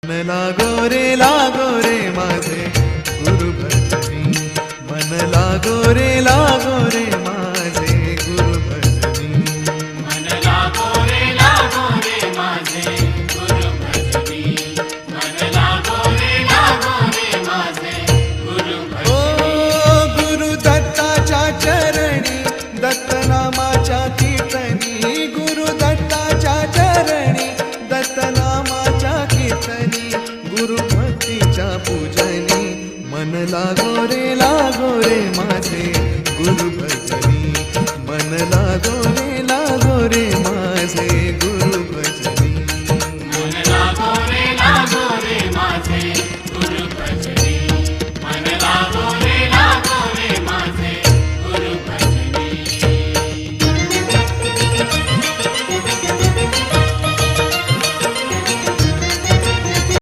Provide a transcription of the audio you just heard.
लागो रे माझे गुरु भजनी, मन लागो रे माझे गुरु भजनी, मन लागो रे माझे गुरु भजनी, मन लागो रे माझे गुरु भजनी. ओ गुरु दत्ताच्या चरणी दत्तनामाच्या कीर्तनी, गुरु दत्ताच्या चरणी दत्तनामाच्या कीर्तनी, गुरु भक्तीच्या पूजनी, मन लागो रे